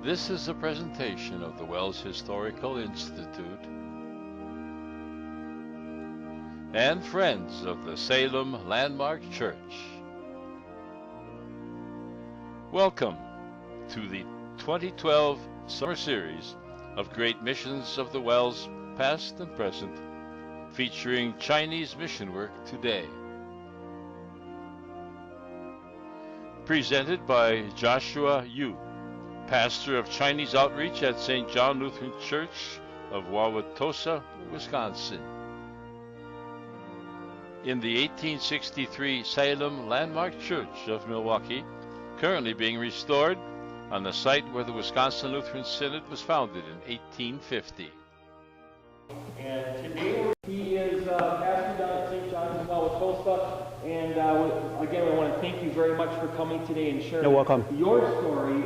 This is a presentation of the WELS Historical Institute and Friends of the Salem Landmark Church. Welcome to the 2012 Summer Series of Great Missions of the WELS, past and present, featuring Chinese mission work today. Presented by Joshua Yu, pastor of Chinese outreach at St. John Lutheran Church of Wauwatosa, Wisconsin. In the 1863 Salem Landmark Church of Milwaukee, currently being restored on the site where the Wisconsin Lutheran Synod was founded in 1850. And today he is pastor down at St. John's in Wauwatosa. And again, we want to thank you very much for coming today and sharing your story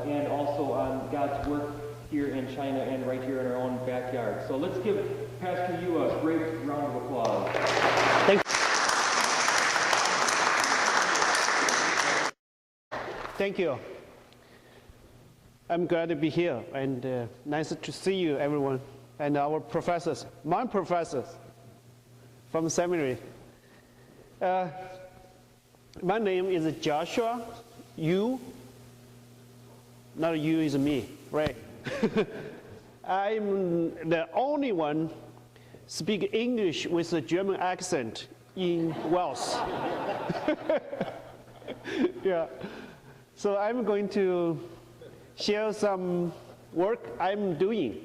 and also on God's work here in China and right here in our own backyard. So let's give Pastor Yu a great round of applause. Thank you. I'm glad to be here, and nice to see you, everyone, and our professors, my professors from seminary. My name is Joshua Yu. Not you is me, right? I'm the only one speak English with a German accent in Wales. Yeah. So I'm going to share some work I'm doing.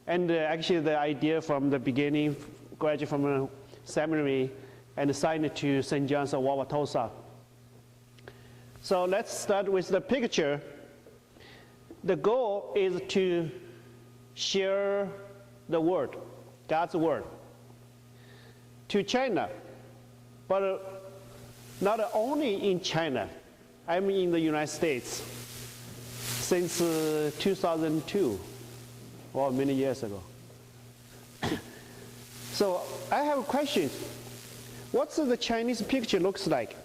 And actually the idea from the beginning, graduate from a seminary and assigned to St. John's of Wauwatosa. So let's start with the picture. The goal is to share the word, God's word, to China, but not only in China. I'm in the United States since 2002, or many years ago. So I have a question. What's the Chinese picture looks like?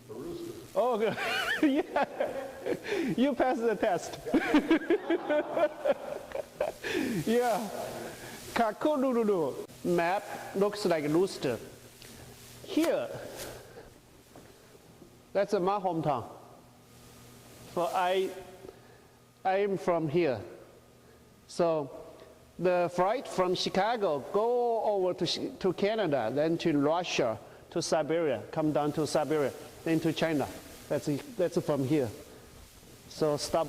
A rooster. Oh, good. Yeah. You passed the test. Yeah. Kakululu map looks like a rooster. Here, that's my hometown. So I am from here. So the flight from Chicago go over to Canada, then to Russia, to Siberia, come down to Siberia, then to China. That's from here. So stop,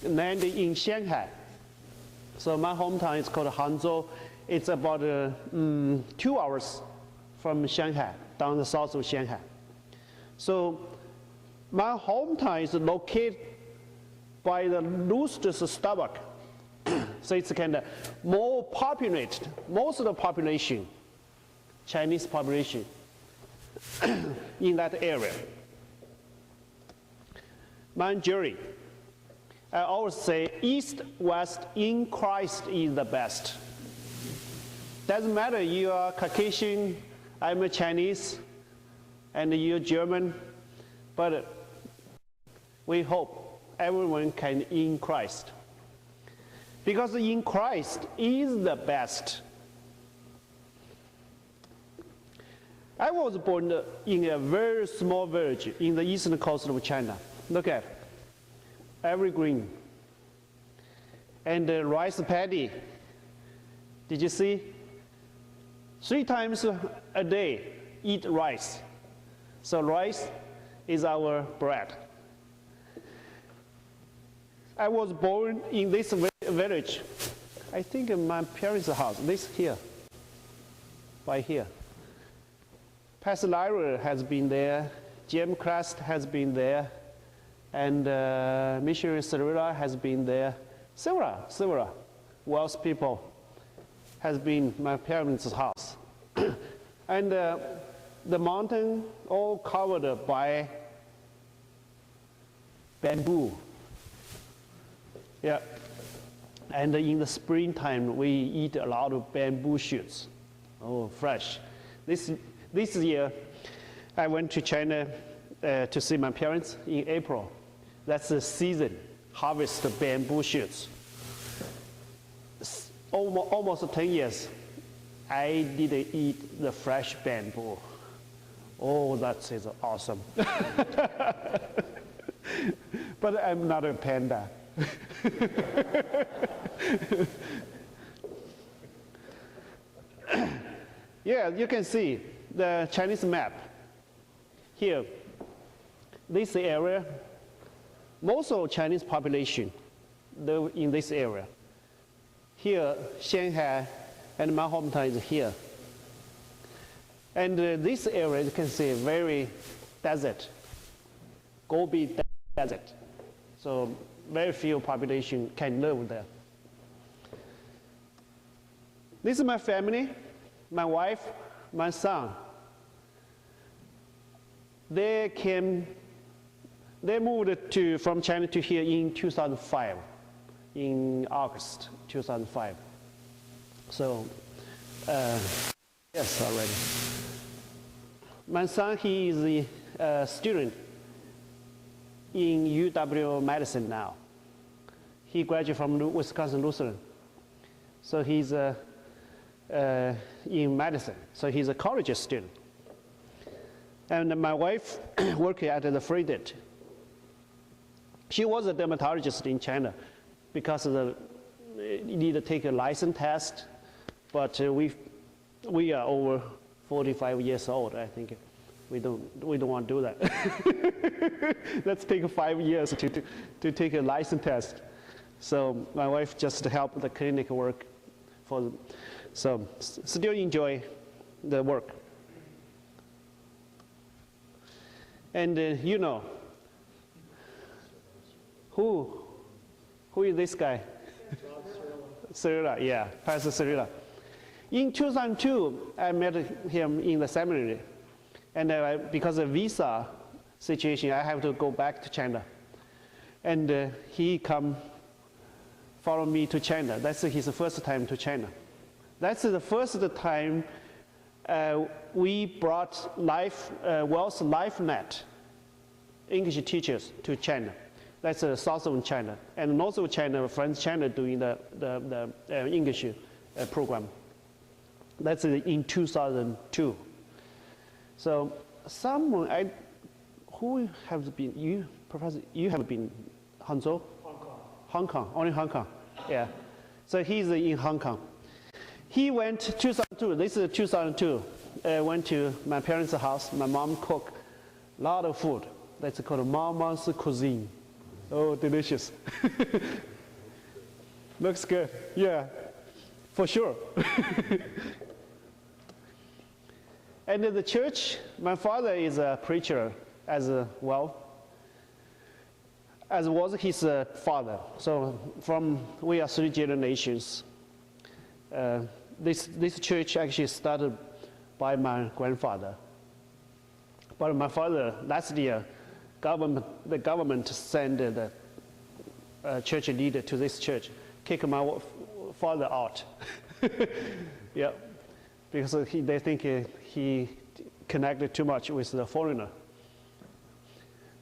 land in Shanghai. So my hometown is called Hangzhou. It's about 2 hours from Shanghai, down the south of Shanghai. So my hometown is located by the rooster's stomach. So it's kind of more populated, most of the population, Chinese population, in that area. My jury, I always say East, West, in Christ is the best. Doesn't matter you are Caucasian, I'm a Chinese, and you're German, but we hope everyone can in Christ. Because in Christ is the best. I was born in a very small village in the eastern coast of China. Look at evergreen. And the rice paddy. Did you see? 3 times a day eat rice. So rice is our bread. I was born in this village. I think in my parents' house, this here, by here. Pastor Lyra has been there, Jim Crest has been there, and missionary Sarita has been there. Several Welsh people has been my parents' house. And the mountain all covered by bamboo. Yeah, and in the springtime, we eat a lot of bamboo shoots. Oh, fresh. This year, I went to China to see my parents in April. That's the season, harvest the bamboo shoots. Almost 10 years, I didn't eat the fresh bamboo. Oh, that is awesome. But I'm not a panda. Yeah, you can see the Chinese map. Here, this area, most of Chinese population live in this area. Here, Shanghai, and my hometown is here. And this area, you can see, very desert, Gobi desert. So very few population can live there. This is my family, my wife, my son. They moved from China to here in 2005, in August 2005. So, yes, already. My son, he is a student in UW Medicine now. He graduated from Wisconsin Lutheran. So he's in medicine. So he's a college student. And my wife worked at the Freedit. She was a dermatologist in China because of you need to take a license test. But we are over 45 years old, I think. We don't want to do that. Let's take 5 years to take a license test. So my wife just helped the clinic work so still enjoy the work. And you know, who is this guy? Cyrilla, yeah, Pastor Cyrilla. In 2002, I met him in the seminary. And because of visa situation, I have to go back to China. And he follow me to China. That's his first time to China. That's the first time we brought WELS LifeNet English teachers to China. That's southern China. And north of China, French China doing the English program. That's in 2002. So someone, who has been, you, Professor, you have been Hangzhou? Hong Kong. Hong Kong, only Hong Kong, yeah. So he's in Hong Kong. He went 2002, this is 2002, went to my parents' house. My mom cooked a lot of food. That's called Mama's cuisine. Oh, delicious. Looks good, yeah, for sure. And in the church, my father is a preacher as well, as was his father. So we are 3 generations. This church actually started by my grandfather. But my father, last year, the government sent the church leader to this church, kick my father out. Yeah, because they think he connected too much with the foreigner.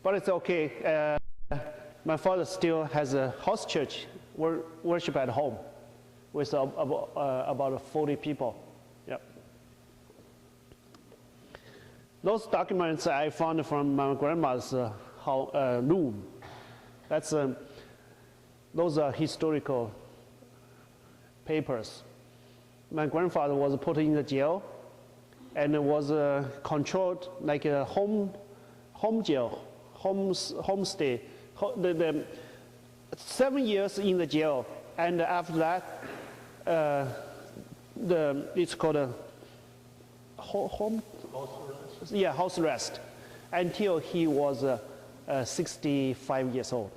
But it's okay. My father still has a house church, worship at home, with about 40 people. Yep. Those documents I found from my grandma's room. Those are historical papers. My grandfather was put in the jail and was controlled like a home jail, homestay. 7 years in the jail, and after that, it's called a house arrest. Yeah, house arrest, until he was 65 years old.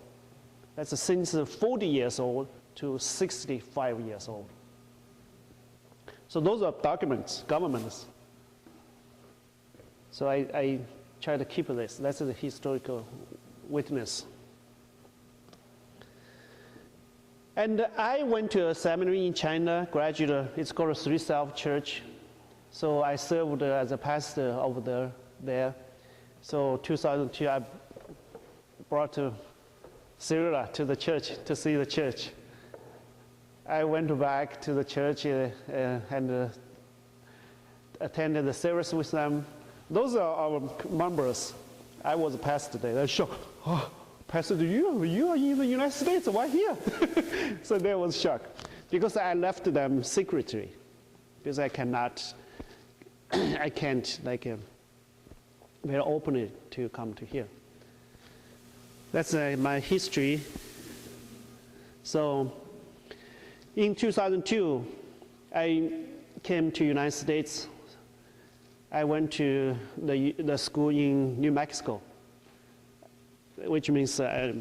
That's since 40 years old to 65 years old. So those are documents, governments. So I try to keep this. That's the historical witness. And I went to a seminary in China, graduate. It's called Three Self Church. So I served as a pastor over there. So 2002, I brought Syria to the church to see the church. I went back to the church and attended the service with them. Those are our members. I was a pastor there. They're shocked. Oh, Pastor, you are in the United States, why here? So they was shocked. Because I left them secretly. Because I can't like very openly to come to here. That's my history. So in 2002, I came to United States. I went to the school in New Mexico, which means I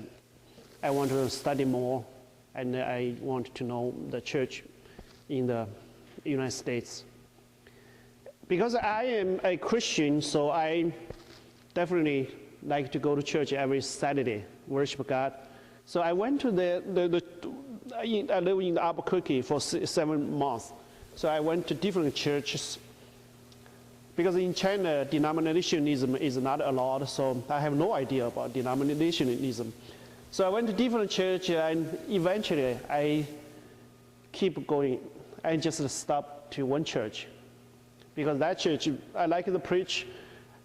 want to study more, and I want to know the church in the United States. Because I am a Christian, so I definitely like to go to church every Saturday, worship God. So I went to I live in Albuquerque for 7 months. So I went to different churches. Because in China, denominationalism is not allowed, so I have no idea about denominationalism. So I went to different churches, and eventually I keep going. I just stopped to one church. Because that church, I like the preach,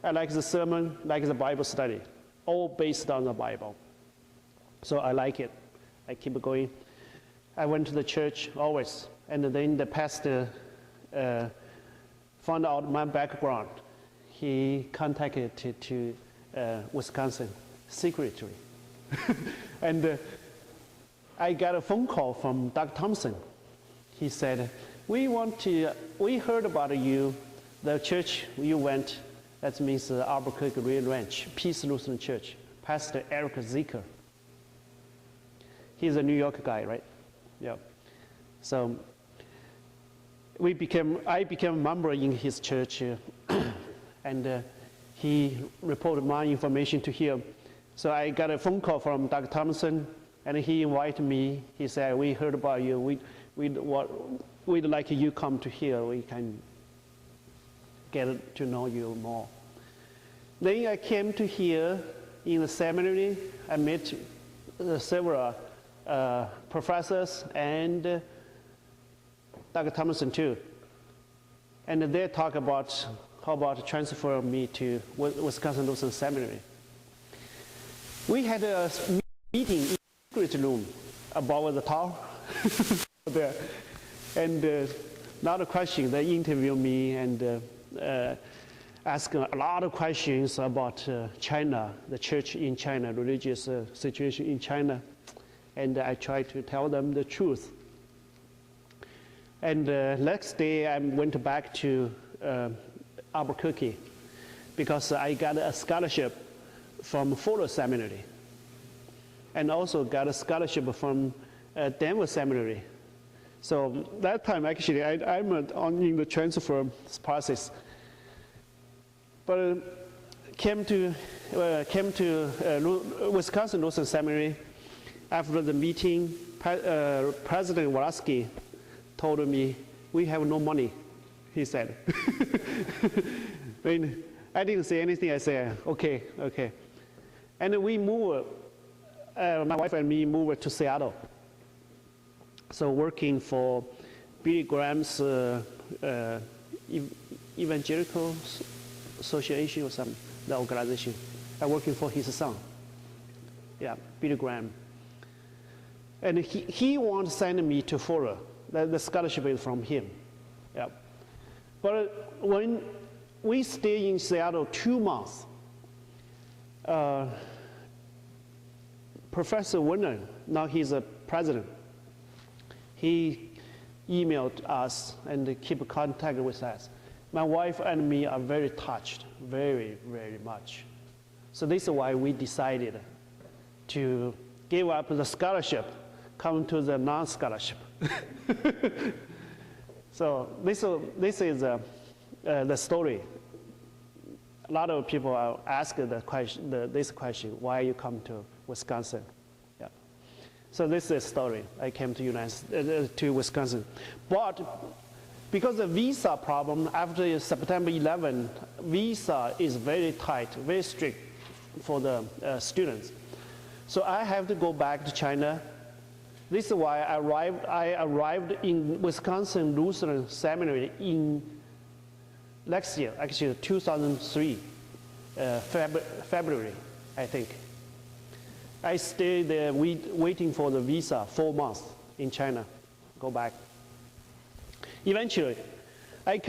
I like the sermon, I like the Bible study, all based on the Bible. So I like it. I keep going. I went to the church always, and then the pastor found out my background. He contacted to Wisconsin secretly. And I got a phone call from Dr. Thompson. He said, we heard about you, the church you went, that means Albuquerque Red Ranch, Peace Lutheran Church, Pastor Eric Zicker. He's a New York guy, right? Yeah. So I became a member in his church, and he reported my information to him. So I got a phone call from Dr. Thompson, and he invited me. He said, we heard about you. We'd like you come to here. We can get to know you more. Then I came to here in the seminary. I met several professors and Dr. Thompson too. And they talk about how about transfer me to Wisconsin Lutheran Seminary. We had a meeting in the secret room about the tower there. And not a question, they interviewed me and asked a lot of questions about China, the church in China, religious situation in China. And I tried to tell them the truth. And next day, I went back to Albuquerque because I got a scholarship from Fuller Seminary, and also got a scholarship from Denver Seminary. So that time, actually, I'm in the transfer process. But came to Wisconsin Lutheran Seminary. After the meeting, President Wauwatosa told me, we have no money, he said. When I didn't say anything, I said, okay. And we moved, my wife and me moved to Seattle. So working for Billy Graham's Evangelical Association or something, the organization. I'm working for his son, Billy Graham. And he wanted to send me to Fuller. The scholarship is from him. Yeah. But when we stayed in Seattle 2 months, Professor Werner, now he's a president, he emailed us and keep contact with us. My wife and me are very touched, very, very much. So this is why we decided to give up the scholarship, come to the non-scholarship. So this is the story. A lot of people are asking this question, why you come to Wisconsin? Yeah. So this is the story. I came to Wisconsin. But because of visa problem, after September 11, visa is very tight, very strict for the students. So I have to go back to China. This is why I arrived in Wisconsin Lutheran Seminary in next year, actually 2003, February, I think. I stayed there waiting for the visa 4 months in China, go back. Eventually, I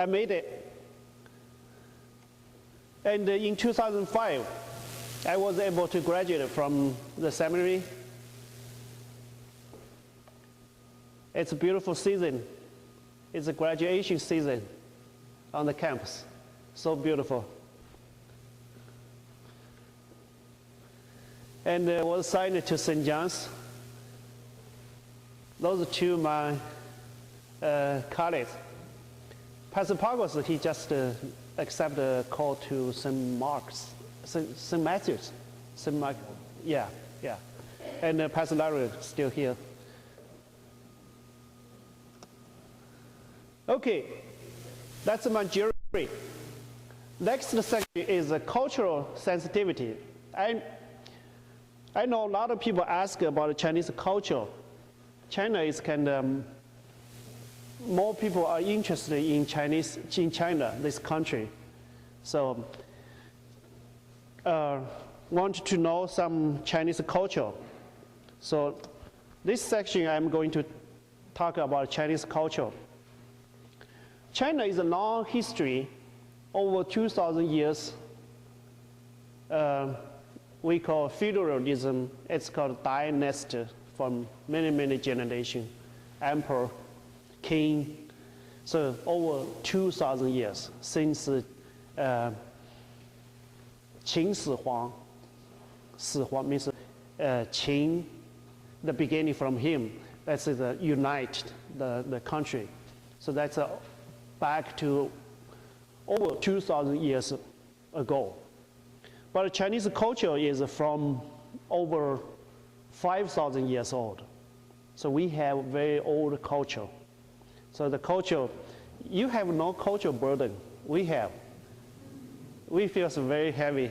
made it. And in 2005, I was able to graduate from the seminary. It's a beautiful season. It's a graduation season on the campus. So beautiful. And I was assigned to St. John's. Those are two of my colleagues. Pastor Pagos, he just accepted a call to St. Mark's, St. Matthew's, St. Mark, yeah. And Pastor Larry is still here. Okay, that's my geography. Next section is cultural sensitivity. I know a lot of people ask about Chinese culture. China is kind of, more people are interested in China, this country. So, want to know some Chinese culture. So, this section I'm going to talk about Chinese culture. China is a long history, over 2,000 years. We call feudalism. It's called dynasty from many generations. Emperor, king. So over 2,000 years since Qin Shi Huang. Shi Huang means Qin, the beginning from him. That's the unite the country. So that's back to over 2,000 years ago. But Chinese culture is from over 5,000 years old. So we have very old culture. So the culture, you have no cultural burden. We have. We feel very heavy.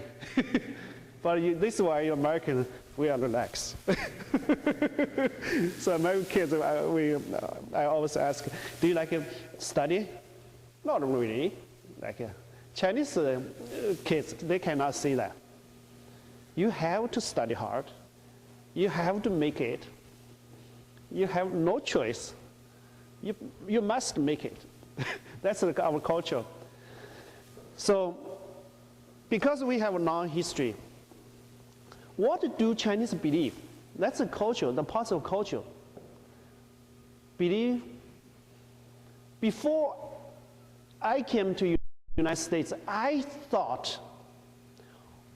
But this is why Americans, we are relaxed. So American kids, I always ask, do you like to study? Not really. Like Chinese kids, they cannot see that. You have to study hard. You have to make it. You have no choice. You must make it. That's our culture. So, because we have a long history, what do Chinese believe? That's a culture, the part of culture. Believe. Before I came to the United States, I thought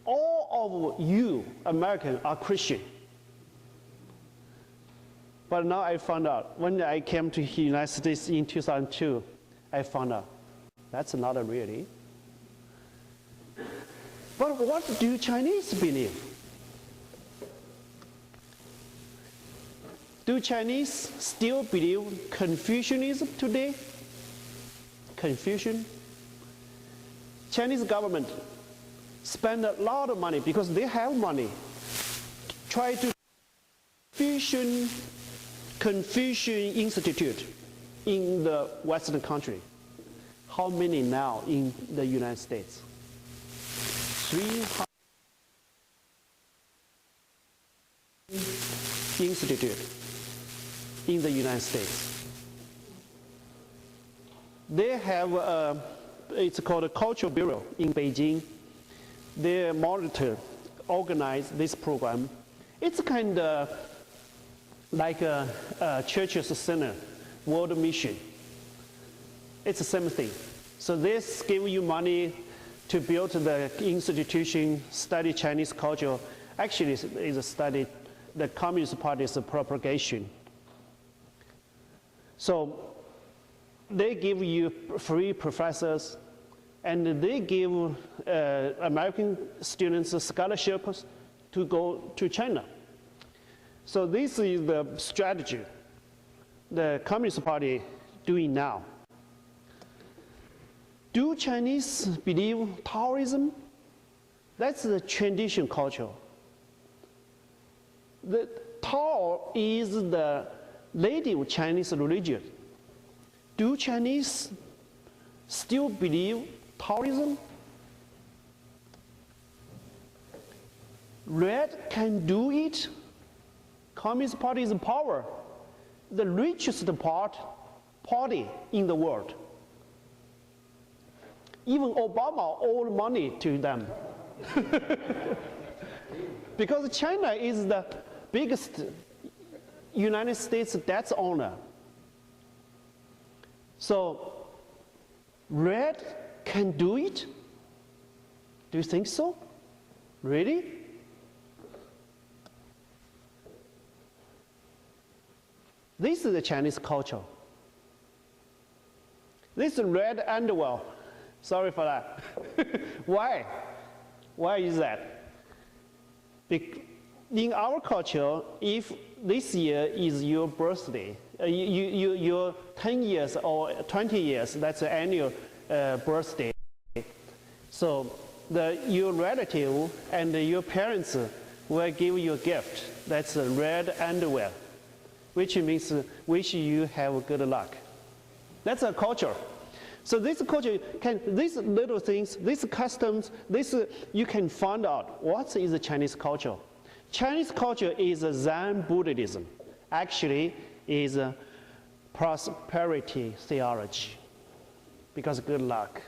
all of you Americans are Christian. But now I found out, when I came to the United States in 2002, I found out that's not really. But what do Chinese believe? Do Chinese still believe Confucianism today? Confucian? Chinese government spend a lot of money because they have money. Try to Confucian Institute in the Western country. How many now in the United States? 300 institute in the United States. They have it's called a Cultural Bureau in Beijing. They monitor, organize this program. It's kind of like a church's center, world mission. It's the same thing. So this give you money to build the institution, study Chinese culture. Actually, is a study the Communist Party's propagation. So they give you free professors, and they give American students scholarships to go to China. So this is the strategy the Communist Party doing now. Do Chinese believe Taoism? That's the tradition culture. The Tao is the native Chinese religion. Do Chinese still believe Taoism? Red can do it. Communist Party is power. The richest party in the world. Even Obama owed money to them. Because China is the biggest United States debt owner. So, red can do it? Do you think so? Really? This is the Chinese culture. This is red underwear. Sorry for that. Why? Why is that? In our culture, if this year is your birthday, your 10 years or 20 years, that's the annual birthday. So your relative and your parents will give you a gift. That's red underwear, which means wish you have good luck. That's a culture. So this culture, these little things, these customs, you can find out what is the Chinese culture. Chinese culture is Zen Buddhism. Actually, is a prosperity theology, because good luck.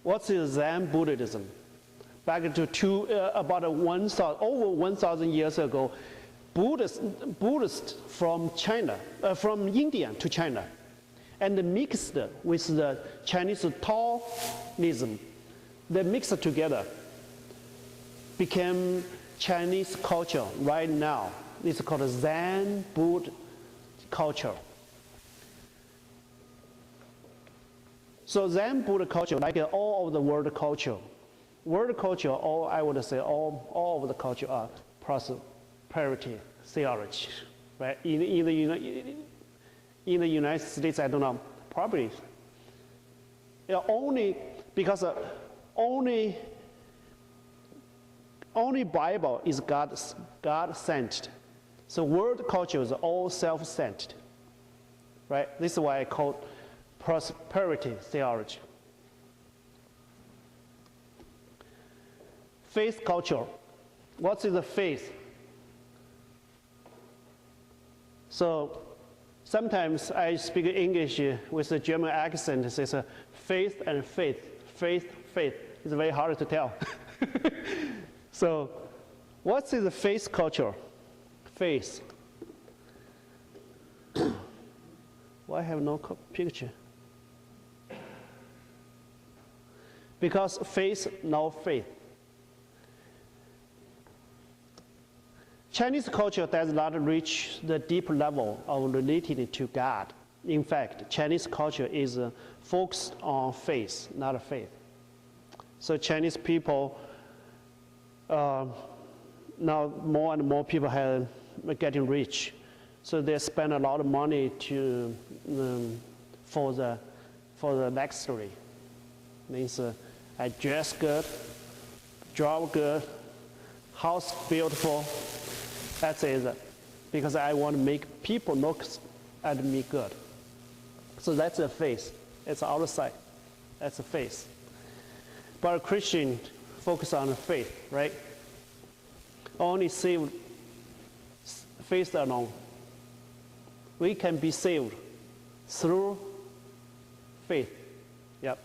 What is Zen Buddhism? Back to about over 1,000 years ago, Buddhists from China, from India to China, and mixed with the Chinese Taoism. They mixed together, became Chinese culture right now. It's called Zen Buddha culture. So Zen Buddha culture, like all of the world culture, all I would say, all of the culture are prosperity theology, right? In the United States, I don't know, probably. Only because only Bible is God sent. So world culture is all self-centered, right? This is why I call prosperity theology. Faith culture. What is the faith? So sometimes I speak English with a German accent. It says faith and faith. Faith. It's very hard to tell. So what is the faith culture? Faith. Why have no picture? Because faith, no faith. Chinese culture does not reach the deep level of related to God. In fact, Chinese culture is focused on faith, not faith. So Chinese people, now more and more people are getting rich. So they spend a lot of money for the luxury. Means I dress good, drive good, house beautiful. That's it. Because I want to make people look at me good. So that's a faith. It's outside. That's a faith. But a Christian focus on faith, right? Only saved faith alone. We can be saved through faith. Yep.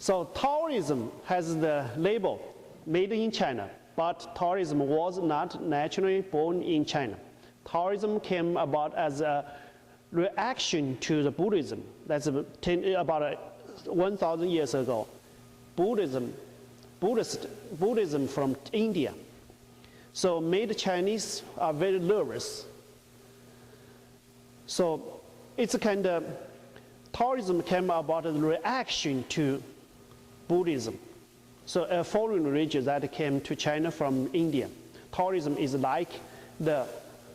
So Taoism has the label made in China, but Taoism was not naturally born in China. Taoism came about as a reaction to the Buddhism. That's about 1,000 years ago. Buddhism from India. So made Chinese are very nervous. So it's a kind of, Taoism came about as a reaction to Buddhism. So a foreign religion that came to China from India. Taoism is like the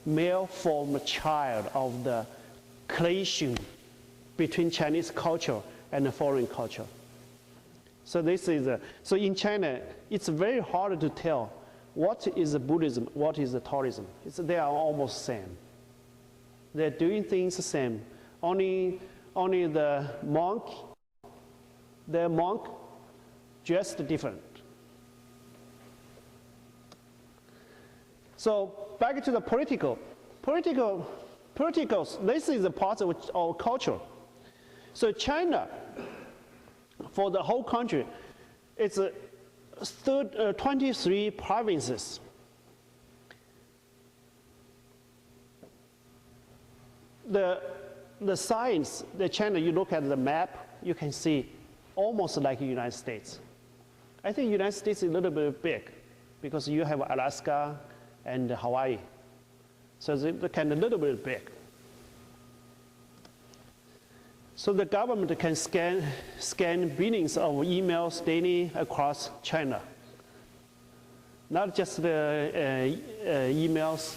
malformed child of the collision between Chinese culture and the foreign culture. So this is so in China, it's very hard to tell what is Buddhism, what is Taoism? They are almost the same. They're doing things the same. Only the monk dressed different. So back to the politicals, this is a part of our culture. So China, for the whole country, it's 23 provinces. The size, the China, you look at the map, you can see almost like the United States. I think the United States is a little bit big because you have Alaska and Hawaii. So they're kind of a little bit big. So the government can scan billions of emails daily across China. Not just the emails.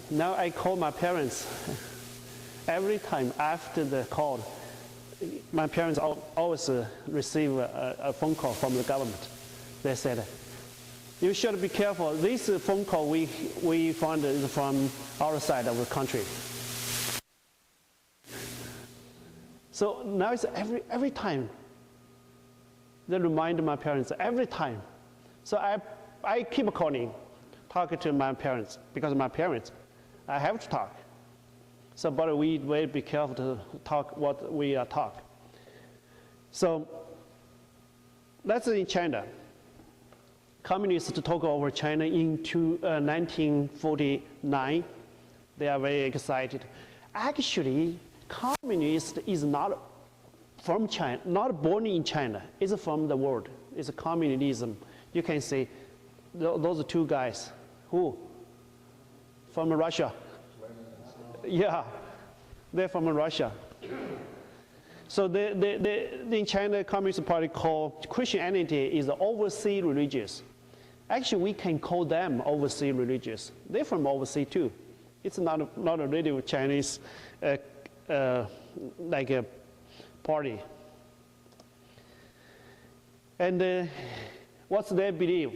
Now I call my parents. Every time after the call, my parents always receive a phone call from the government. They said, you should be careful. This phone call we found is from outside of the country. So now it's every time. They remind my parents every time. So I keep calling, talking to my parents, because my parents, I have to talk. So, but we will be careful to talk what we are talk. So that's in China. Communists took over China in 1949. They are very excited. Actually, communist is not from China, not born in China. It's from the world. It's communism. You can say those two guys. Who? From Russia. Yeah, they're from Russia. So the China Communist Party called Christianity is overseas religious. Actually, we can call them overseas religious. They're from overseas too. It's not a really Chinese like a party. And what's their belief?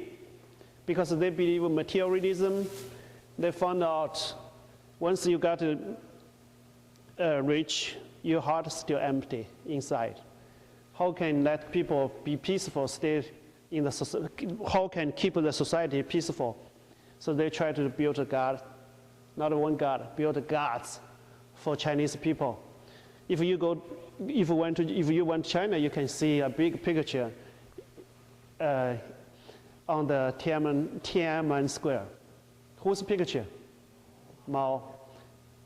Because they believe in materialism, they found out once you got rich, your heart is still empty inside. How can let people be peaceful, stay in the society? How can keep the society peaceful? So they try to build a God, not one God, build gods for Chinese people. If you went to China, you can see a big picture on the Tiananmen Square. Whose picture? Mao.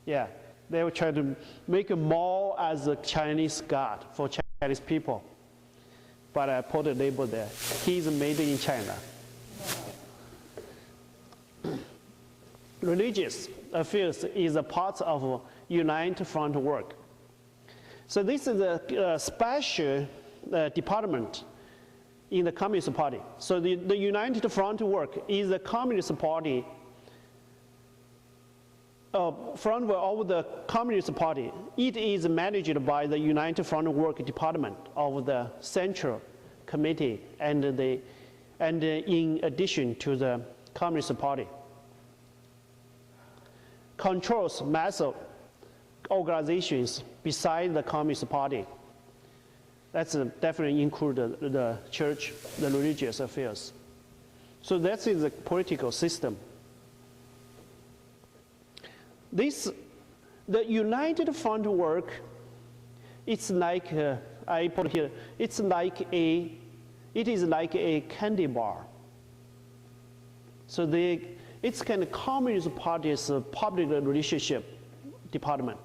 Yeah, they will try to make Mao as a Chinese God for Chinese people. But I put a label there. He's made in China. Religious affairs is a part of United Front work. So this is a special department in the Communist Party. So the United Front work is the Communist Party, front of the Communist Party. It is managed by the United Front Work Department of the Central Committee and in addition to the Communist Party. Controls massive organizations beside the Communist Party. That's definitely include the church, the religious affairs. So that is the political system. The United Front work, it's like, I put here, it is like a candy bar. So it's kind of Communist Party's public relationship department.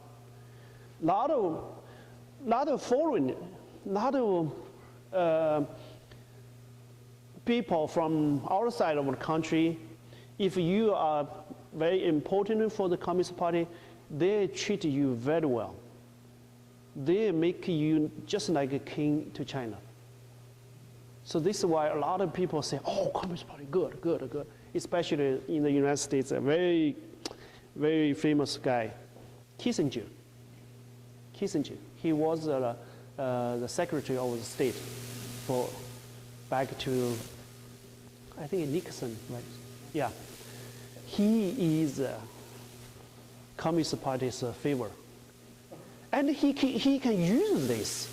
Lot of foreign, people from outside of the country, if you are very important for the Communist Party, they treat you very well. They make you just like a king to China. So this is why a lot of people say, oh, Communist Party, good, good, good. Especially in the United States, a very, very famous guy, Kissinger. He was the Secretary of the State for back to I think Nixon, right? Yeah. He is Communist Party's favor. And he can use this.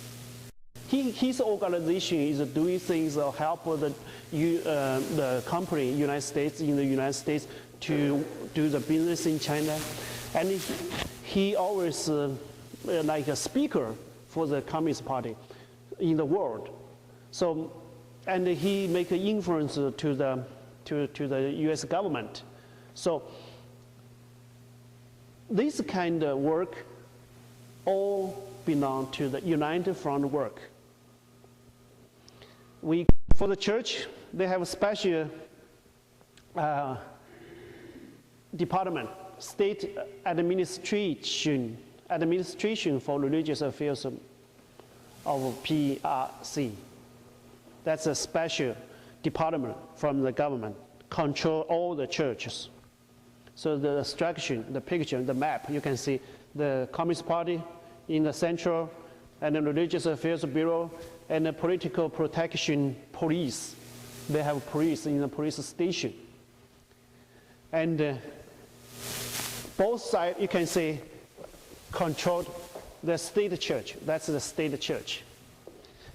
His organization is doing things to help the company, United States, in the United States to do the business in China. And he always like a speaker for the Communist Party in the world. So, and he make an influence to the U.S. government. So this kind of work all belong to the United Front work. For the church, they have a special department, state administration for religious affairs of PRC. That's a special department from the government, control all the churches. So the structure, the picture, the map, you can see the Communist Party in the central, and the Religious Affairs Bureau, and the Political Protection Police. They have police in the police station. And both sides, you can say, controlled the state church. That's the state church.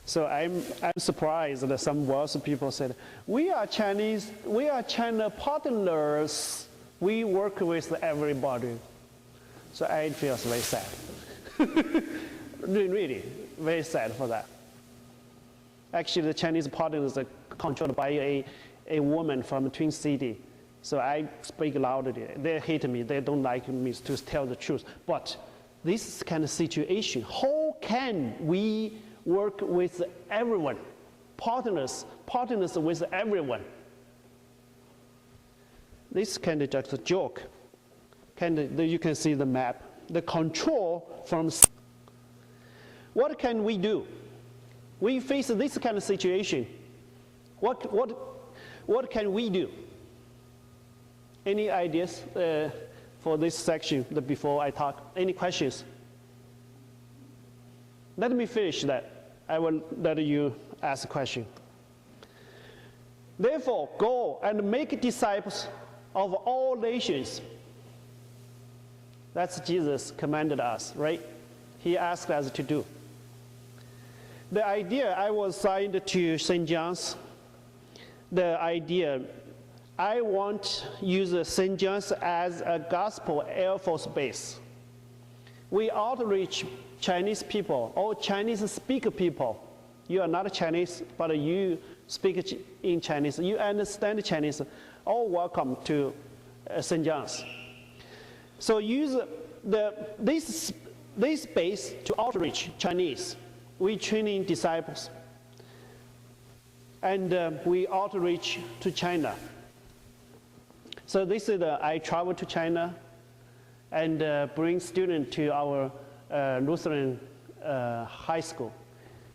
So I'm surprised that some WELS people said, we are Chinese, we are China partners, we work with everybody. So I feel very sad. Really, very sad for that. Actually, the Chinese partners are controlled by a woman from Twin City. So I speak loudly. They hate me. They don't like me to tell the truth. But this kind of situation, how can we work with everyone? Partners with everyone. This kind of just a joke. You can see the map. The control from. What can we do? We face this kind of situation. What can we do? Any ideas for this section before I talk? Any questions? Let me finish that. I will let you ask a question. Therefore, go and make disciples of all nations. That's Jesus commanded us, right? He asked us to do. The idea, I was signed to St. John's. The idea, I want to use St. John's as a gospel Air Force base. We outreach Chinese people, or Chinese speaker people. You are not Chinese, but you speak in Chinese. You understand Chinese. All welcome to St. John's. So use this base to outreach Chinese. We training disciples, and we outreach to China. So this is I travel to China and bring students to our Lutheran high school.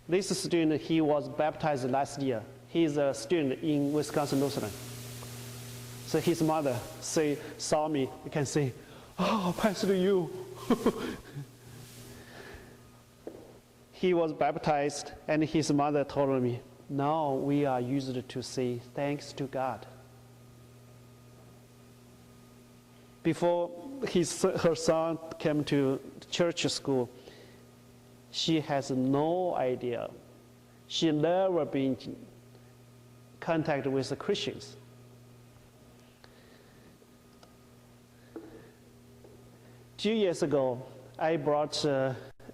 This student, he was baptized last year. He's a student in Wisconsin Lutheran. So his mother saw me, you can say, oh, Pastor, you. He was baptized, and his mother told me, now we are used to say thanks to God. Before her son came to church school, she has no idea. She never been in contact with the Christians. Two years ago, I brought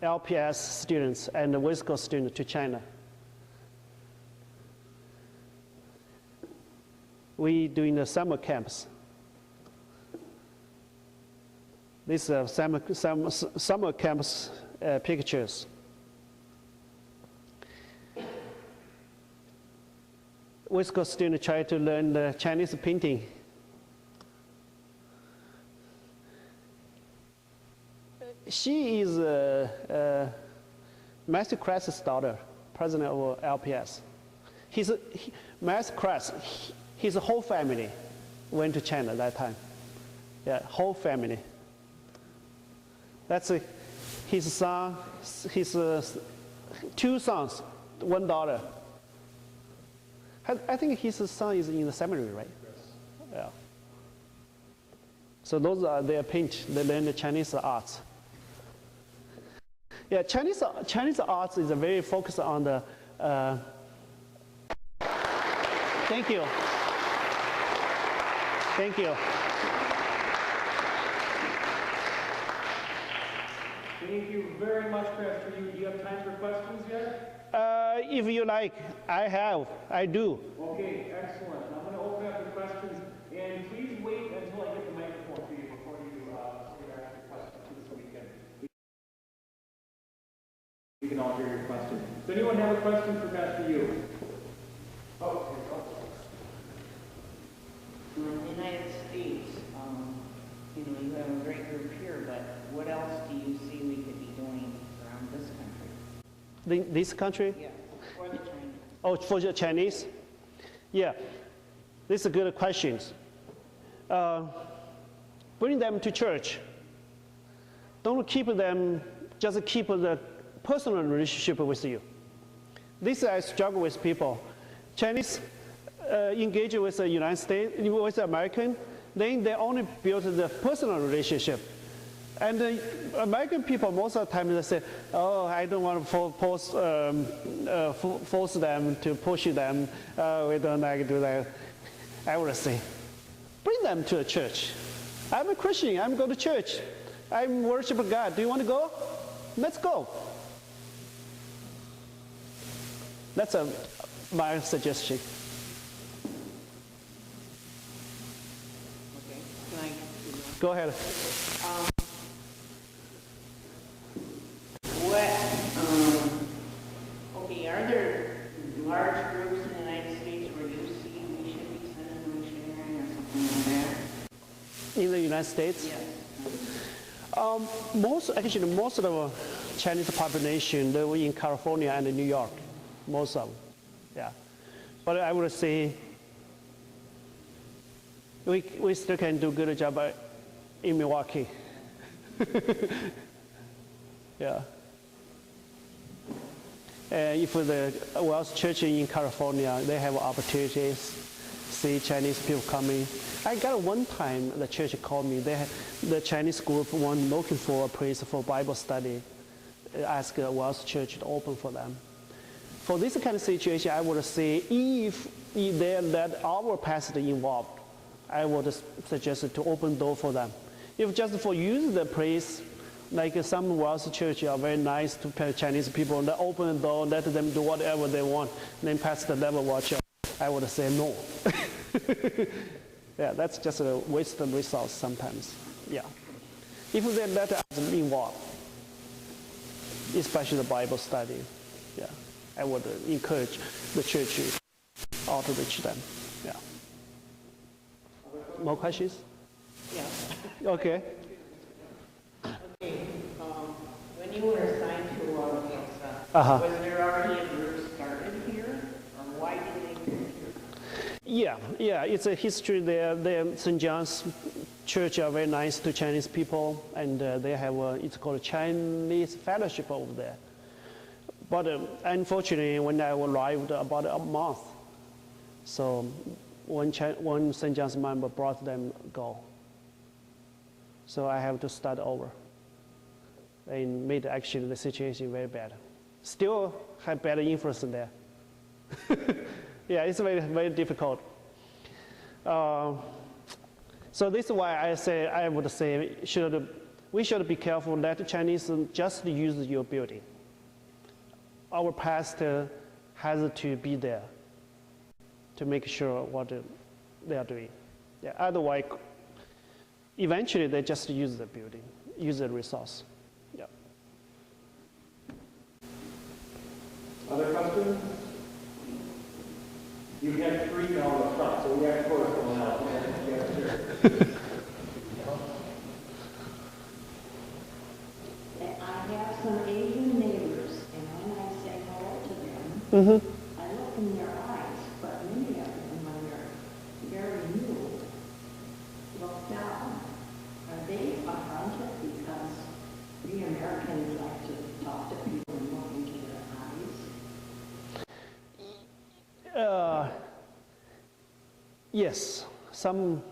LPS students and West Coast students to China. We doing the summer camps. These are summer camps pictures. West Coast students try to learn the Chinese painting. She is Matthew Kress's daughter, president of LPS. Matthew Kress, his whole family went to China that time. Yeah, whole family. That's his son, his two sons, one daughter. I think his son is in the seminary, right? Yes. Yeah. So those are their paint. They learn the Chinese arts. Yeah, Chinese arts is very focused on the. Thank you. Thank you. Thank you very much, Pastor. Do you have time for questions yet? If you like, I do. Okay, excellent. I'm going to open up the questions, and please wait until I get the microphone to you before you ask your questions so we can all hear your question. Does anyone have a question for Pastor Yu? Okay. In the United States, you have a great group here, but what else do you see we could be doing around this country? This country? Yeah, for the Chinese. Oh, for the Chinese? Yeah, these are good questions. Bring them to church. Don't keep them, just keep the personal relationship with you. This I struggle with people. Chinese engage with the United States, with the American, then they only build the personal relationship. And the American people, most of the time, they say, oh, I don't want to force them, to push them. We don't like to do that. I would say, bring them to a church. I'm a Christian. I'm going to church. I'm worshiping God. Do you want to go? Let's go. That's my suggestion. Okay. Can I Go ahead. Okay, are there large groups in the United States where you see we should be sending a missionary or something like that? In the United States? Yes. Most of the Chinese population live in California and New York. Most of them, yeah. But I would say we still can do a good job in Milwaukee. Yeah. If the WELS church in California, they have opportunities, see Chinese people coming. I got one time the church called me. The Chinese group one looking for a place for Bible study. Ask WELS church to open for them. For this kind of situation, I would say if they let our pastor involved, I would suggest to open door for them. If just for use the place, like some WELS church are very nice to Chinese people, and they open the door, let them do whatever they want, then pastor never watch. I would say no. Yeah, that's just a waste of resource sometimes. Yeah. If they let us involved, especially the Bible study, yeah, I would encourage the church to outreach them. Yeah. More questions? Yeah. Okay. Okay. When you were assigned to Wauwatosa, was there already a group started here, or why did they come here? Yeah, it's a history there. St. John's Church are very nice to Chinese people, and they have it's called Chinese Fellowship over there. But unfortunately, when I arrived about a month, so one St. John's member brought them go. So I have to start over. And made actually the situation very bad. Still have bad influence there. Yeah, it's very, very difficult. So this is why I would say we should be careful that the Chinese just use your building. Our pastor has to be there to make sure what they are doing. Yeah, otherwise, eventually they just use the building, use the resource. Yeah. Other questions? You had three down the front, so we have four going out. Yeah, sure. I have some Asian neighbors, and when I say hello to them, I look in their eyes, but many of them, when they're very new, look down. Are they affronted because we Americans like to talk to people and look into their eyes? Yes, some,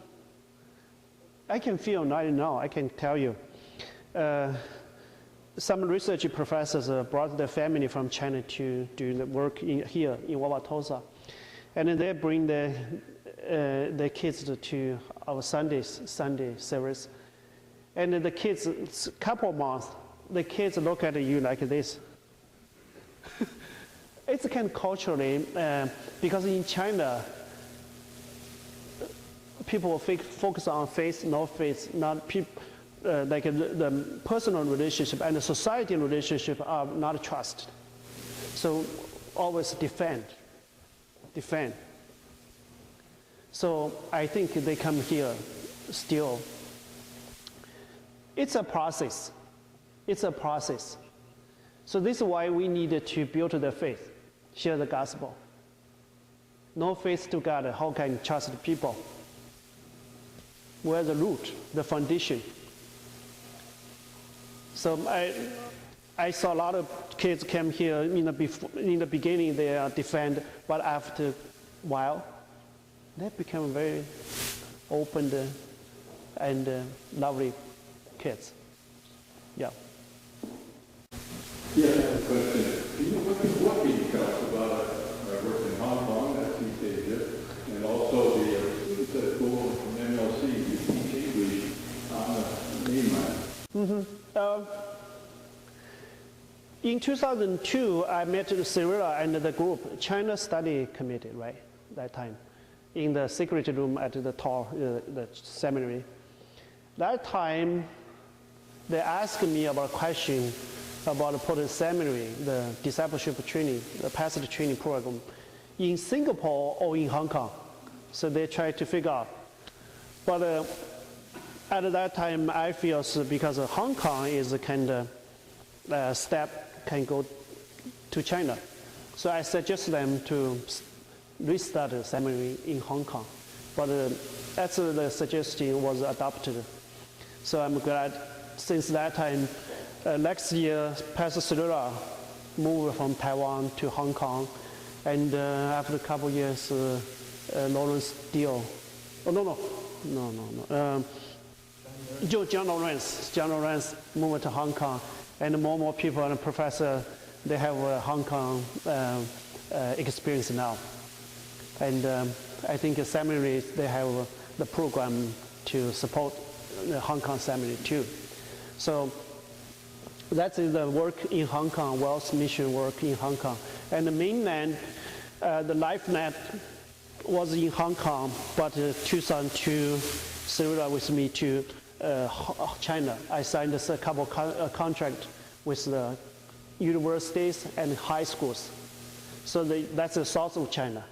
I can feel right now, I can tell you. Some research professors brought their family from China to do the work here in Wauwatosa. And then they bring their kids to our Sunday service. And the kids, a couple of months, the kids look at you like this. It's kind of culturally, because in China, people focus on faith, no faith, not people. Like the personal relationship and the society relationship are not trusted. So always defend. So I think they come here still. It's a process. So this is why we need to build the faith, share the gospel. No faith to God, how can you trust the people? Where's the root, the foundation? So I saw a lot of kids come here in the beginning they are defend, but after a while they become very open and lovely kids. Yeah. Yeah, I have a question. What can you tell us about work in Hong Kong, that's East Asia, and also the students that go from MLC to teach English on the mainland? Mm-hmm. In 2002, I met Cyrilla and the group, China Study Committee, right, that time, in the secret room at the tower, the seminary. That time, they asked me about a question about Plocher Seminary, the discipleship training, the pastor training program, in Singapore or in Hong Kong. So they tried to figure out. But at that time, I feel because Hong Kong is a kind of step can go to China. So I suggest them to restart the seminary in Hong Kong. But as the suggestion was adopted. So I'm glad since that time, next year, Pastor Cyrilla moved from Taiwan to Hong Kong. And after a couple of years, Lawrence Deal, John Lawrence moved to Hong Kong, and more people and professor, they have Hong Kong experience now. And I think the seminary, they have the program to support the Hong Kong seminary too. So that's the work in Hong Kong, WELS mission work in Hong Kong. And the mainland, the LifeNet was in Hong Kong, but 2002, Cyrilla with me to China. I signed a couple contract with the universities and high schools. So that's the south of China.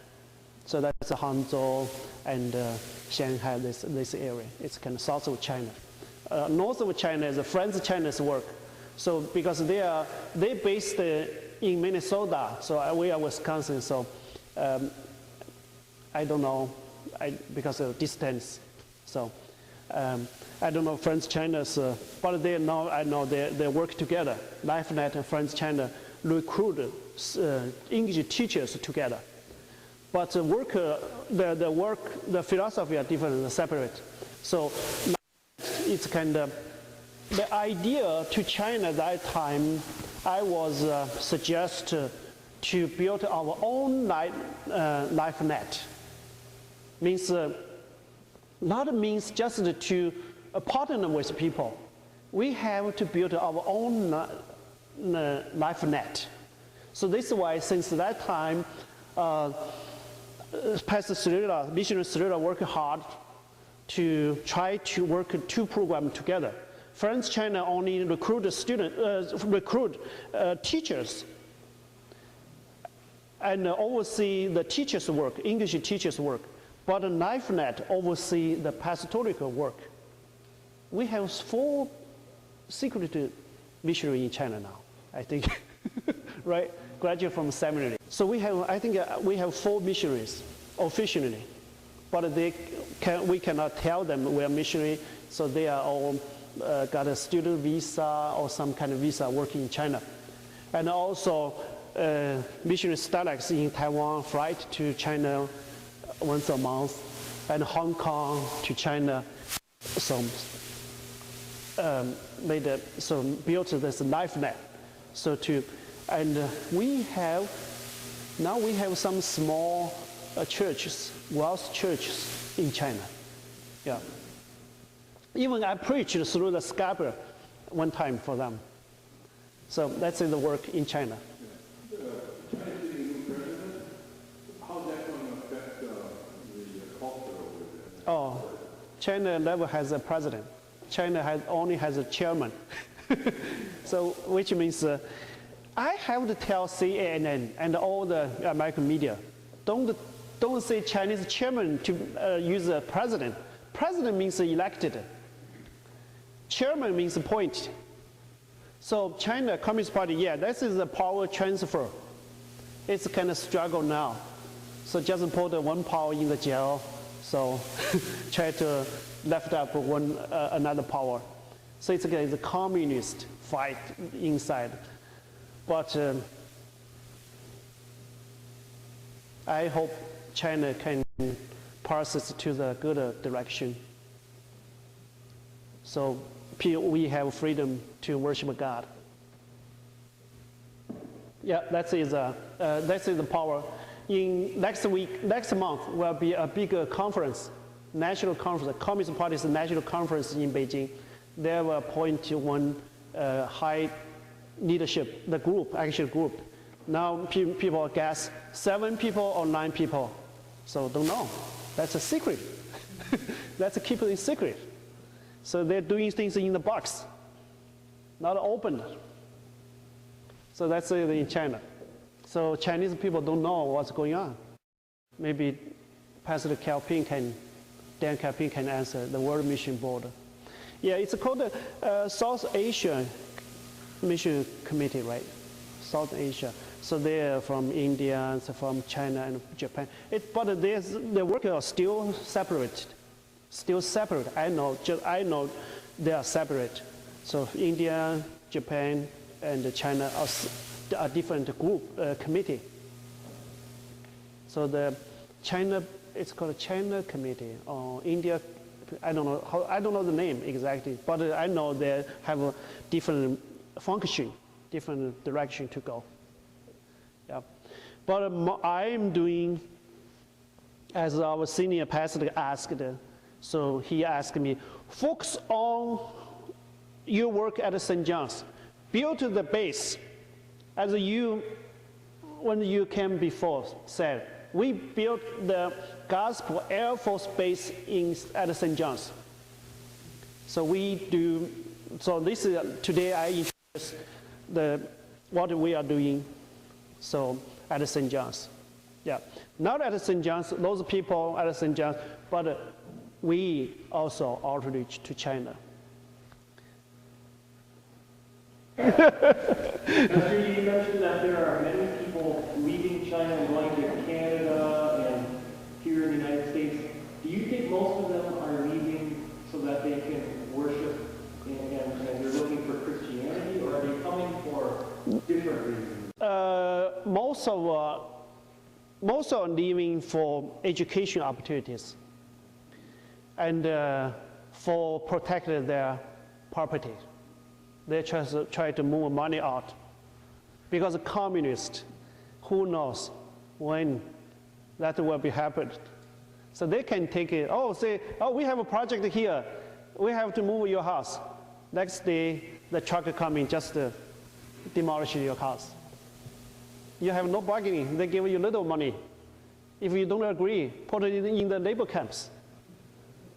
So that's Hangzhou and Shanghai, this area. It's kind of south of China. North of China is French Chinese work. So because they based in Minnesota, so we are Wisconsin, so I don't know, because of distance. So I don't know French China's, but I know they work together. LifeNet and French China recruit English teachers together. But the philosophy are different and separate. So it's kind of, the idea to China at that time, I was suggest to build our own LifeNet. Means, not means just to partner with people. We have to build our own LifeNet. So this is why since that time, Pastor Cyrilla, missionary Cyrilla worked hard to try to work two programs together. French China only recruit teachers and oversee the teachers' work, English teachers' work. But LifeNet oversee the pastoral work. We have 4 secret missionaries in China now, I think, right? Graduate from seminary. So we have, I think we have 4 missionaries officially, but we cannot tell them we are missionary, so they are all got a student visa or some kind of visa working in China. And also missionary startups in Taiwan flight to China once a month and Hong Kong to China, so built this life net. So now we have some small churches, WELS churches in China. Yeah. Even I preached through the Skype one time for them. So that's the work in China. China's getting a new president. How's that going to affect the culture over there? Oh, China never has a president. China only has a chairman. So, which means I have to tell CNN and all the American media, don't say Chinese chairman to use a president. President means elected. Chairman means appointed. So China Communist Party, yeah, this is a power transfer. It's a kind of struggle now. So just put one power in the jail, so try to lift up another power. So it's a communist fight inside. But I hope China can pass it to the good direction. So we have freedom to worship God. Yeah, that is the power. In next month will be a big conference, national conference, Communist Party's national conference in Beijing. They will appoint one high leadership, the group. Now people guess 7 people or 9 people. So don't know. That's a secret. Let's keep it secret. So they're doing things in the box, not open. So that's it in China. So Chinese people don't know what's going on. Maybe Pastor Dan Calpin can answer, the World Mission Board. Yeah, it's called the South Asia Mission Committee, right? South Asia. So they're from India, from China and Japan. But the work are still separated. Still separate. I know they are separate. So India, Japan, and China are different group committee. So the China, it's called China Committee or India. I don't know the name exactly, but I know they have a different function, different direction to go. Yeah, but I'm doing, as our senior pastor asked. So he asked me, focus on your work at St. John's. Build the base. As when you came before, said, we built the Gospel Air Force Base at St. John's. So this is, today I introduce what we are doing at St. John's. Yeah, not at St. John's, those people at St. John's, but we also outreach to China. You mentioned that there are many people leaving China and going to Canada and here in the United States. Do you think most of them are leaving so that they can worship and they're looking for Christianity, or are they coming for different reasons? Most are leaving for education opportunities and for protecting their property. They try to move money out. Because a communist, who knows when that will be happened. So they can take it, we have a project here. We have to move your house. Next day, the truck coming just demolish your house. You have no bargaining. They give you little money. If you don't agree, put it in the labor camps.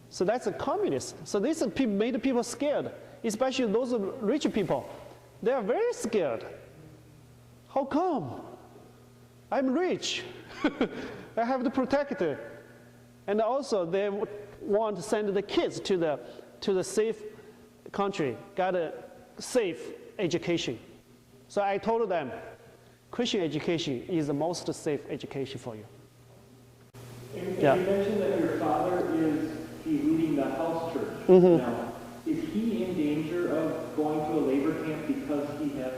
So that's a communist. So this made people scared, especially those rich people. They are very scared. How come? I'm rich. I have to protect it. And also they want to send the kids to the safe country, got a safe education. So I told them, Christian education is the most safe education for you. And you mentioned that your father is leading the house church now. Is he in danger of going to a labor camp because he has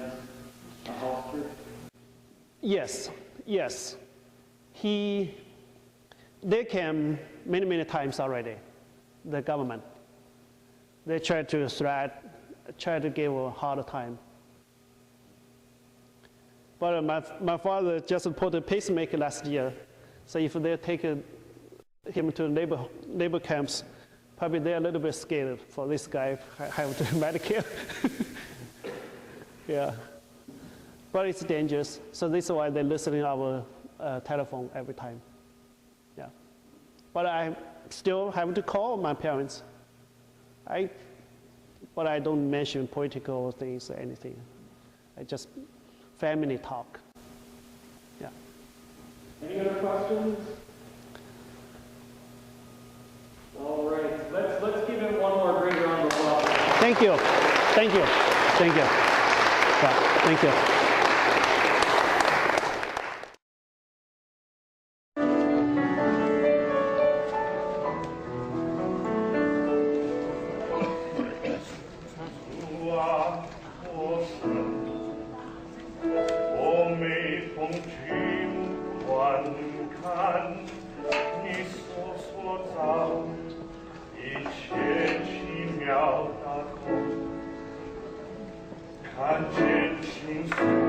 a house church? Yes. They can many times already, the government. They try to try to give a hard time. But my father just put a pacemaker last year, so if they take him to labor camps, probably they're a little bit scared for this guy have to Medicare. Yeah, but it's dangerous, so this is why they're listening to our telephone every time. Yeah, but I still have to call my parents. But I don't mention political things or anything. I just family talk. Yeah. Any other questions? All right, let's give it one more great round of applause. Thank you. Thank you. Thank you. Yeah, thank you. Kann